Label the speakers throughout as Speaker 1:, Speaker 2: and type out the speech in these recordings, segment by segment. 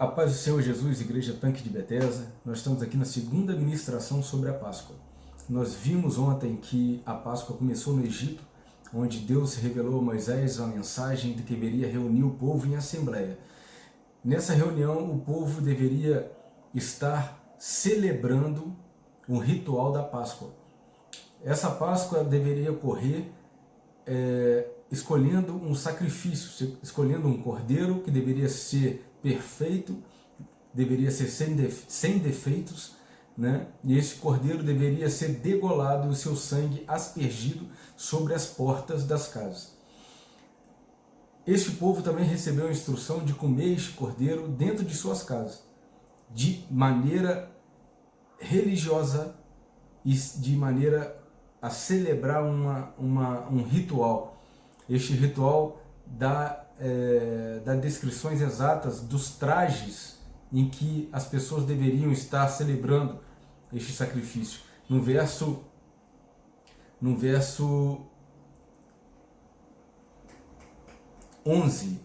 Speaker 1: A paz do Senhor Jesus, Igreja Tanque de Betesda. Nós estamos aqui na segunda ministração sobre a Páscoa. Nós vimos ontem que a Páscoa começou no Egito, onde Deus revelou a Moisés a mensagem de que deveria reunir o povo em assembleia. Nessa reunião, o povo deveria estar celebrando o ritual da Páscoa. Essa Páscoa deveria ocorrer escolhendo um sacrifício, escolhendo um cordeiro que deveria ser perfeito, deveria ser sem defeitos, né? E esse cordeiro deveria ser degolado e o seu sangue aspergido sobre as portas das casas. Este povo também recebeu a instrução de comer este cordeiro dentro de suas casas, de maneira religiosa e de maneira a celebrar um ritual. Este ritual dá descrições exatas dos trajes em que as pessoas deveriam estar celebrando este sacrifício. No verso 11,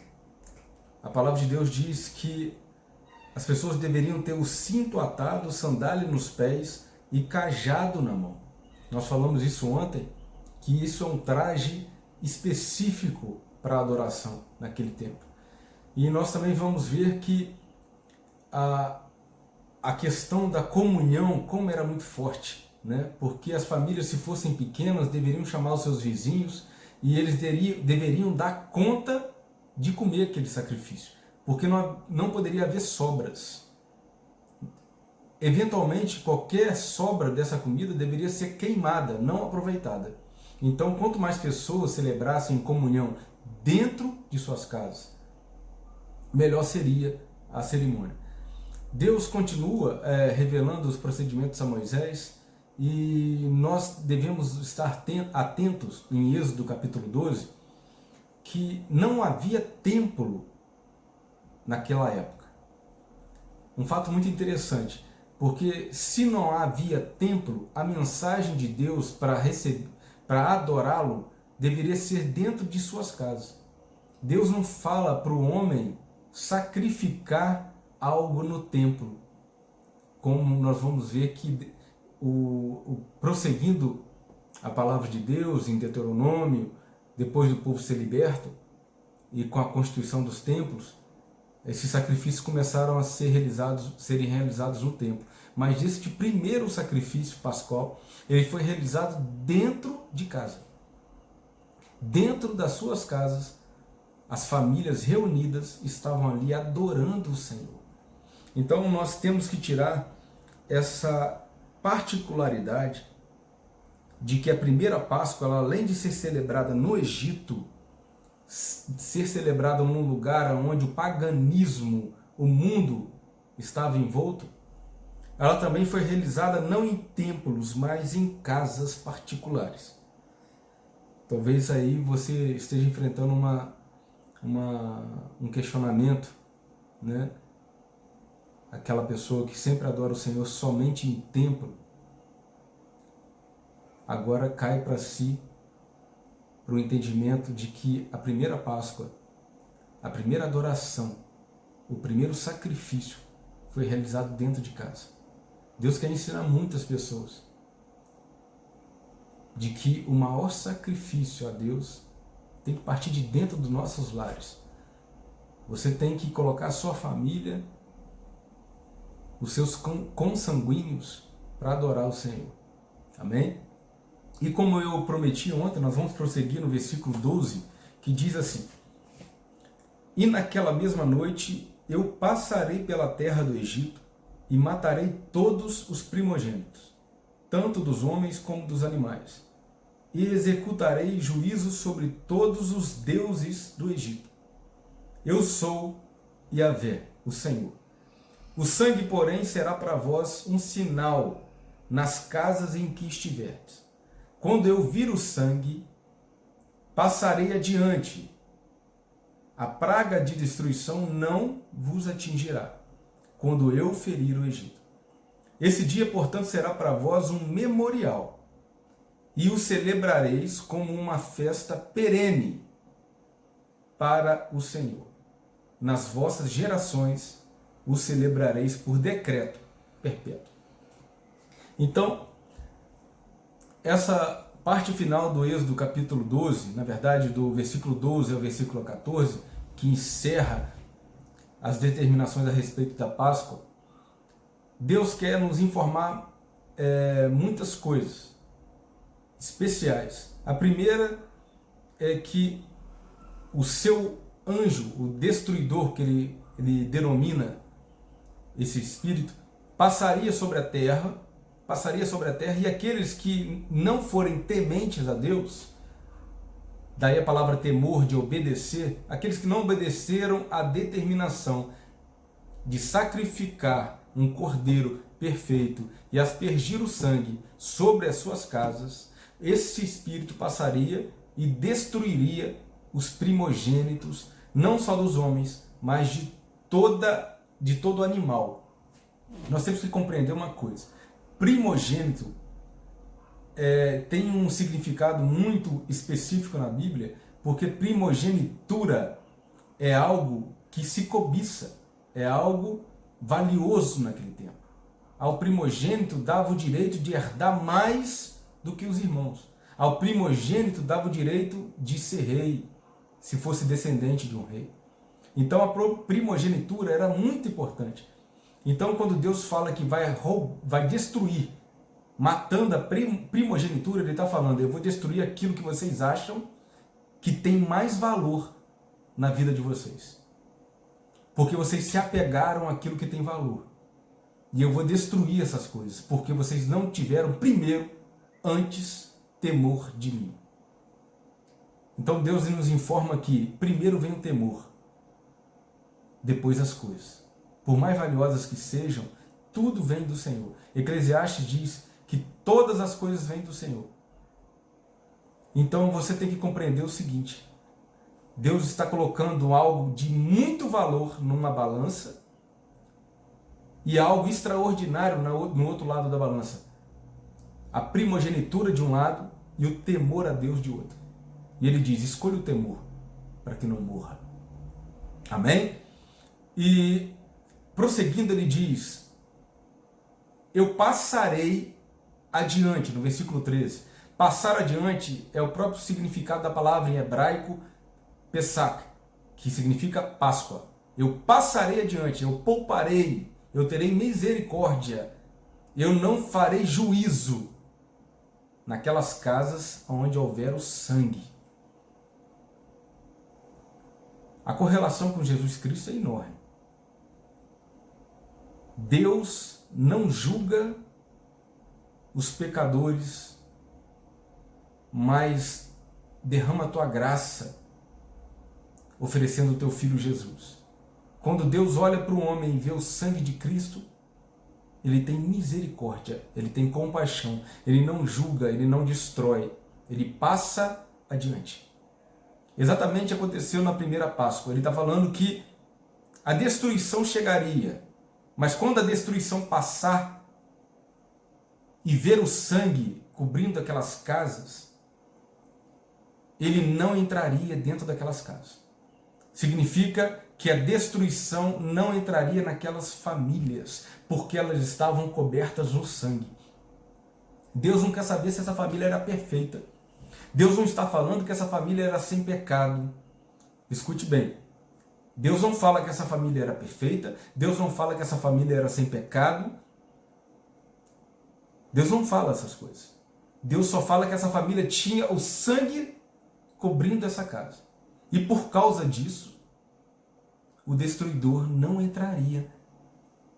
Speaker 1: a palavra de Deus diz que as pessoas deveriam ter o cinto atado, sandália nos pés e cajado na mão. Nós falamos isso ontem, que isso é um traje específico para a adoração naquele tempo. E nós também vamos ver que a questão da comunhão, como era muito forte, né? Porque as famílias, se fossem pequenas, deveriam chamar os seus vizinhos e eles deveriam dar conta de comer aquele sacrifício, porque não poderia haver sobras. Eventualmente, qualquer sobra dessa comida deveria ser queimada, não aproveitada. Então, quanto mais pessoas celebrassem em comunhão dentro de suas casas, melhor seria a cerimônia. Deus continua revelando os procedimentos a Moisés e nós devemos estar atentos em Êxodo capítulo 12, que não havia templo naquela época. Um fato muito interessante, porque se não havia templo, a mensagem de Deus para adorá-lo deveria ser dentro de suas casas. Deus não fala para o homem sacrificar algo no templo, como nós vamos ver que prosseguindo a palavra de Deus em Deuteronômio, depois do povo ser liberto e com a constituição dos templos, esses sacrifícios começaram a serem realizados no templo. Mas este primeiro sacrifício pascual, ele foi realizado dentro de casa. Dentro das suas casas, as famílias reunidas estavam ali adorando o Senhor. Então nós temos que tirar essa particularidade de que a primeira Páscoa, ela, além de ser celebrada no Egito, ser celebrada num lugar onde o paganismo, o mundo estava envolto, ela também foi realizada não em templos, mas em casas particulares. Talvez aí você esteja enfrentando um questionamento, né? Aquela pessoa que sempre adora o Senhor somente em templo, agora cai para si para o entendimento de que a primeira Páscoa, a primeira adoração, o primeiro sacrifício foi realizado dentro de casa. Deus quer ensinar muitas pessoas de que o maior sacrifício a Deus tem que partir de dentro dos nossos lares. Você tem que colocar a sua família, os seus consanguíneos, para adorar o Senhor. Amém? E como eu prometi ontem, nós vamos prosseguir no versículo 12, que diz assim: E naquela mesma noite eu passarei pela terra do Egito e matarei todos os primogênitos, tanto dos homens como dos animais, e executarei juízo sobre todos os deuses do Egito. Eu sou Yahvé, o Senhor. O sangue, porém, será para vós um sinal nas casas em que estiverdes. Quando eu vir o sangue, passarei adiante. A praga de destruição não vos atingirá, quando eu ferir o Egito. Esse dia, portanto, será para vós um memorial, e o celebrareis como uma festa perene para o Senhor. Nas vossas gerações o celebrareis por decreto perpétuo. Então, essa parte final do Êxodo capítulo 12, na verdade do versículo 12 ao versículo 14, que encerra as determinações a respeito da Páscoa, Deus quer nos informar muitas coisas especiais. A primeira é que o seu anjo, o destruidor, que ele denomina esse espírito, passaria sobre a terra, e aqueles que não forem tementes a Deus, daí a palavra temor, de obedecer, aqueles que não obedeceram à determinação de sacrificar um cordeiro perfeito e aspergir o sangue sobre as suas casas, esse espírito passaria e destruiria os primogênitos, não só dos homens, mas de todo animal. Nós temos que compreender uma coisa: primogênito tem um significado muito específico na Bíblia, porque primogenitura é algo que se cobiça, é algo valioso naquele tempo. Ao primogênito dava o direito de herdar mais do que os irmãos. Ao primogênito dava o direito de ser rei, se fosse descendente de um rei. Então a primogenitura era muito importante. Então quando Deus fala que vai destruir, matando a primogenitura, ele está falando: eu vou destruir aquilo que vocês acham que tem mais valor na vida de vocês. Porque vocês se apegaram àquilo que tem valor. E eu vou destruir essas coisas, porque vocês não tiveram primeiro, antes, temor de mim. Então Deus nos informa que primeiro vem o temor, depois as coisas. Por mais valiosas que sejam, tudo vem do Senhor. Eclesiastes diz que todas as coisas vêm do Senhor. Então você tem que compreender o seguinte: Deus está colocando algo de muito valor numa balança e algo extraordinário no outro lado da balança. A primogenitura de um lado e o temor a Deus de outro. E ele diz: escolha o temor para que não morra. Amém? E prosseguindo ele diz: eu passarei adiante, no versículo 13. Passar adiante é o próprio significado da palavra em hebraico Pesach, que significa Páscoa. Eu passarei adiante, eu pouparei, eu terei misericórdia, eu não farei juízo naquelas casas onde houver o sangue. A correlação com Jesus Cristo é enorme. Deus não julga os pecadores, mas derrama a tua graça, oferecendo o teu Filho Jesus. Quando Deus olha para o homem e vê o sangue de Cristo, ele tem misericórdia, ele tem compaixão, ele não julga, ele não destrói, ele passa adiante. Exatamente aconteceu na primeira Páscoa. Ele está falando que a destruição chegaria, mas quando a destruição passar e ver o sangue cobrindo aquelas casas, ele não entraria dentro daquelas casas. Significa que a destruição não entraria naquelas famílias, porque elas estavam cobertas no sangue. Deus não quer saber se essa família era perfeita. Deus não está falando que essa família era sem pecado. Escute bem. Deus não fala que essa família era perfeita. Deus não fala que essa família era sem pecado. Deus não fala essas coisas. Deus só fala que essa família tinha o sangue cobrindo essa casa. E por causa disso, o destruidor não entraria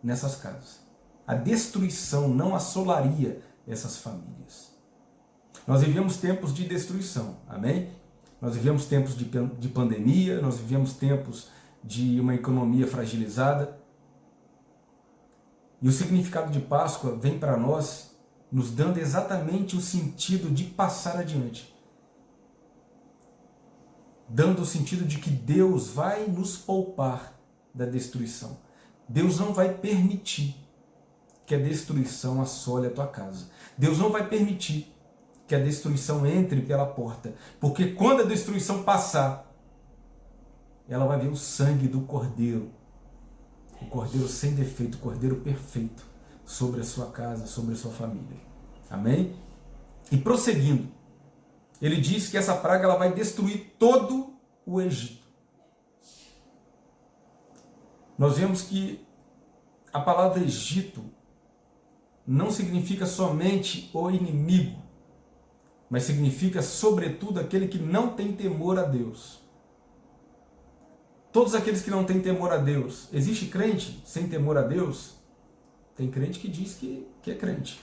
Speaker 1: nessas casas. A destruição não assolaria essas famílias. Nós vivemos tempos de destruição, amém? Nós vivemos tempos de pandemia, nós vivemos tempos de uma economia fragilizada. E o significado de Páscoa vem para nós, nos dando exatamente o sentido de passar adiante. Dando o sentido de que Deus vai nos poupar da destruição. Deus não vai permitir que a destruição assole a tua casa. Deus não vai permitir que a destruição entre pela porta. Porque quando a destruição passar, ela vai ver o sangue do Cordeiro o Cordeiro sem defeito, o Cordeiro perfeito sobre a sua casa, sobre a sua família. Amém? E prosseguindo, ele diz que essa praga ela vai destruir todo o Egito. Nós vemos que a palavra Egito não significa somente o inimigo, mas significa, sobretudo, aquele que não tem temor a Deus. Todos aqueles que não têm temor a Deus. Existe crente sem temor a Deus? Tem crente que diz que é crente.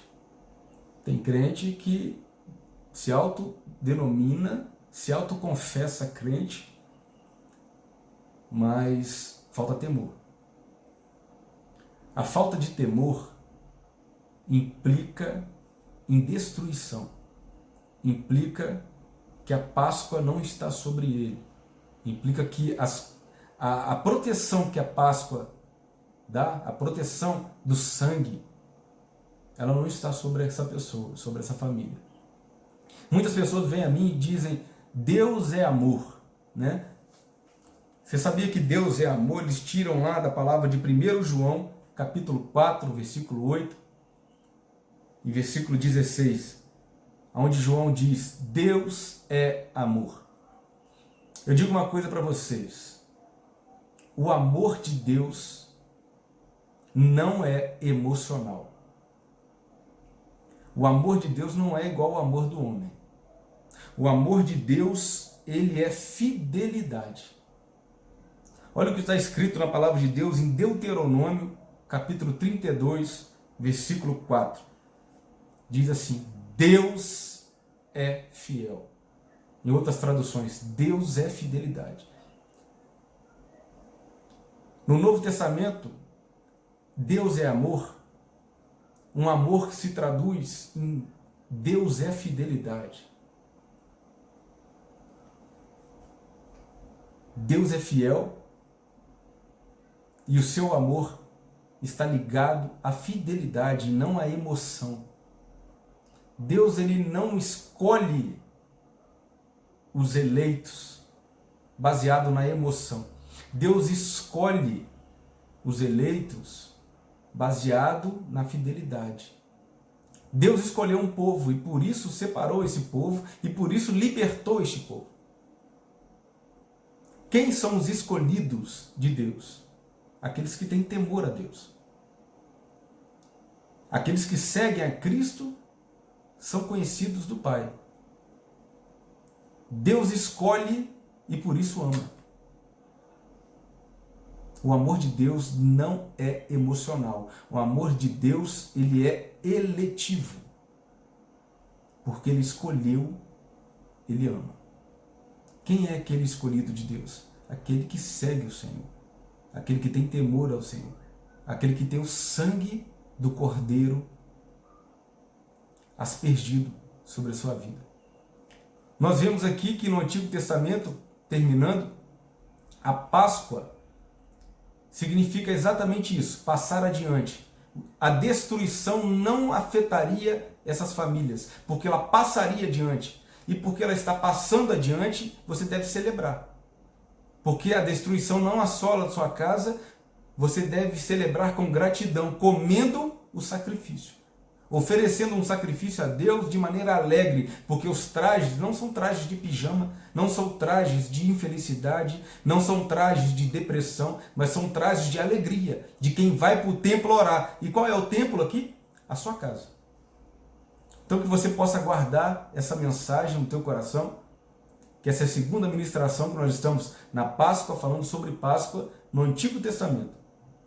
Speaker 1: Tem crente que se autodenomina, se autoconfessa crente, mas falta temor. A falta de temor implica em destruição. Implica que a Páscoa não está sobre ele. Implica que a proteção que a Páscoa dá, a proteção do sangue, ela não está sobre essa pessoa, sobre essa família. Muitas pessoas vêm a mim e dizem, Deus é amor, né? Você sabia que Deus é amor? Eles tiram lá da palavra de 1 João, capítulo 4, versículo 8 e versículo 16, onde João diz, Deus é amor. Eu digo uma coisa para vocês, o amor de Deus não é emocional. O amor de Deus não é igual ao amor do homem. O amor de Deus, ele é fidelidade. Olha o que está escrito na palavra de Deus em Deuteronômio, capítulo 32, versículo 4. Diz assim, Deus é fiel. Em outras traduções, Deus é fidelidade. No Novo Testamento, Deus é amor, um amor que se traduz em Deus é fidelidade. Deus é fiel e o seu amor está ligado à fidelidade e não à emoção. Deus ele não escolhe os eleitos baseado na emoção. Deus escolhe os eleitos baseado na fidelidade. Deus escolheu um povo e por isso separou esse povo e por isso libertou este povo. Quem são os escolhidos de Deus? Aqueles que têm temor a Deus. Aqueles que seguem a Cristo são conhecidos do Pai. Deus escolhe e por isso ama. O amor de Deus não é emocional. O amor de Deus, ele é eletivo. Porque ele escolheu, ele ama. Quem é aquele escolhido de Deus? Aquele que segue o Senhor. Aquele que tem temor ao Senhor. Aquele que tem o sangue do Cordeiro aspergido sobre a sua vida. Nós vemos aqui que no Antigo Testamento, terminando, a Páscoa significa exatamente isso, passar adiante. A destruição não afetaria essas famílias, porque ela passaria adiante. E porque ela está passando adiante, você deve celebrar. Porque a destruição não assola a sua casa, você deve celebrar com gratidão, comendo o sacrifício. Oferecendo um sacrifício a Deus de maneira alegre, porque os trajes não são trajes de pijama, não são trajes de infelicidade, não são trajes de depressão, mas são trajes de alegria, de quem vai para o templo orar. E qual é o templo aqui? A sua casa. Então que você possa guardar essa mensagem no teu coração, que essa é a segunda ministração que nós estamos na Páscoa, falando sobre Páscoa no Antigo Testamento.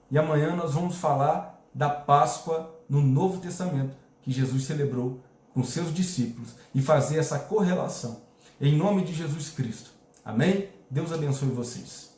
Speaker 1: E amanhã nós vamos falar da Páscoa no Novo Testamento, que Jesus celebrou com seus discípulos, e fazer essa correlação. Em nome de Jesus Cristo. Amém? Deus abençoe vocês.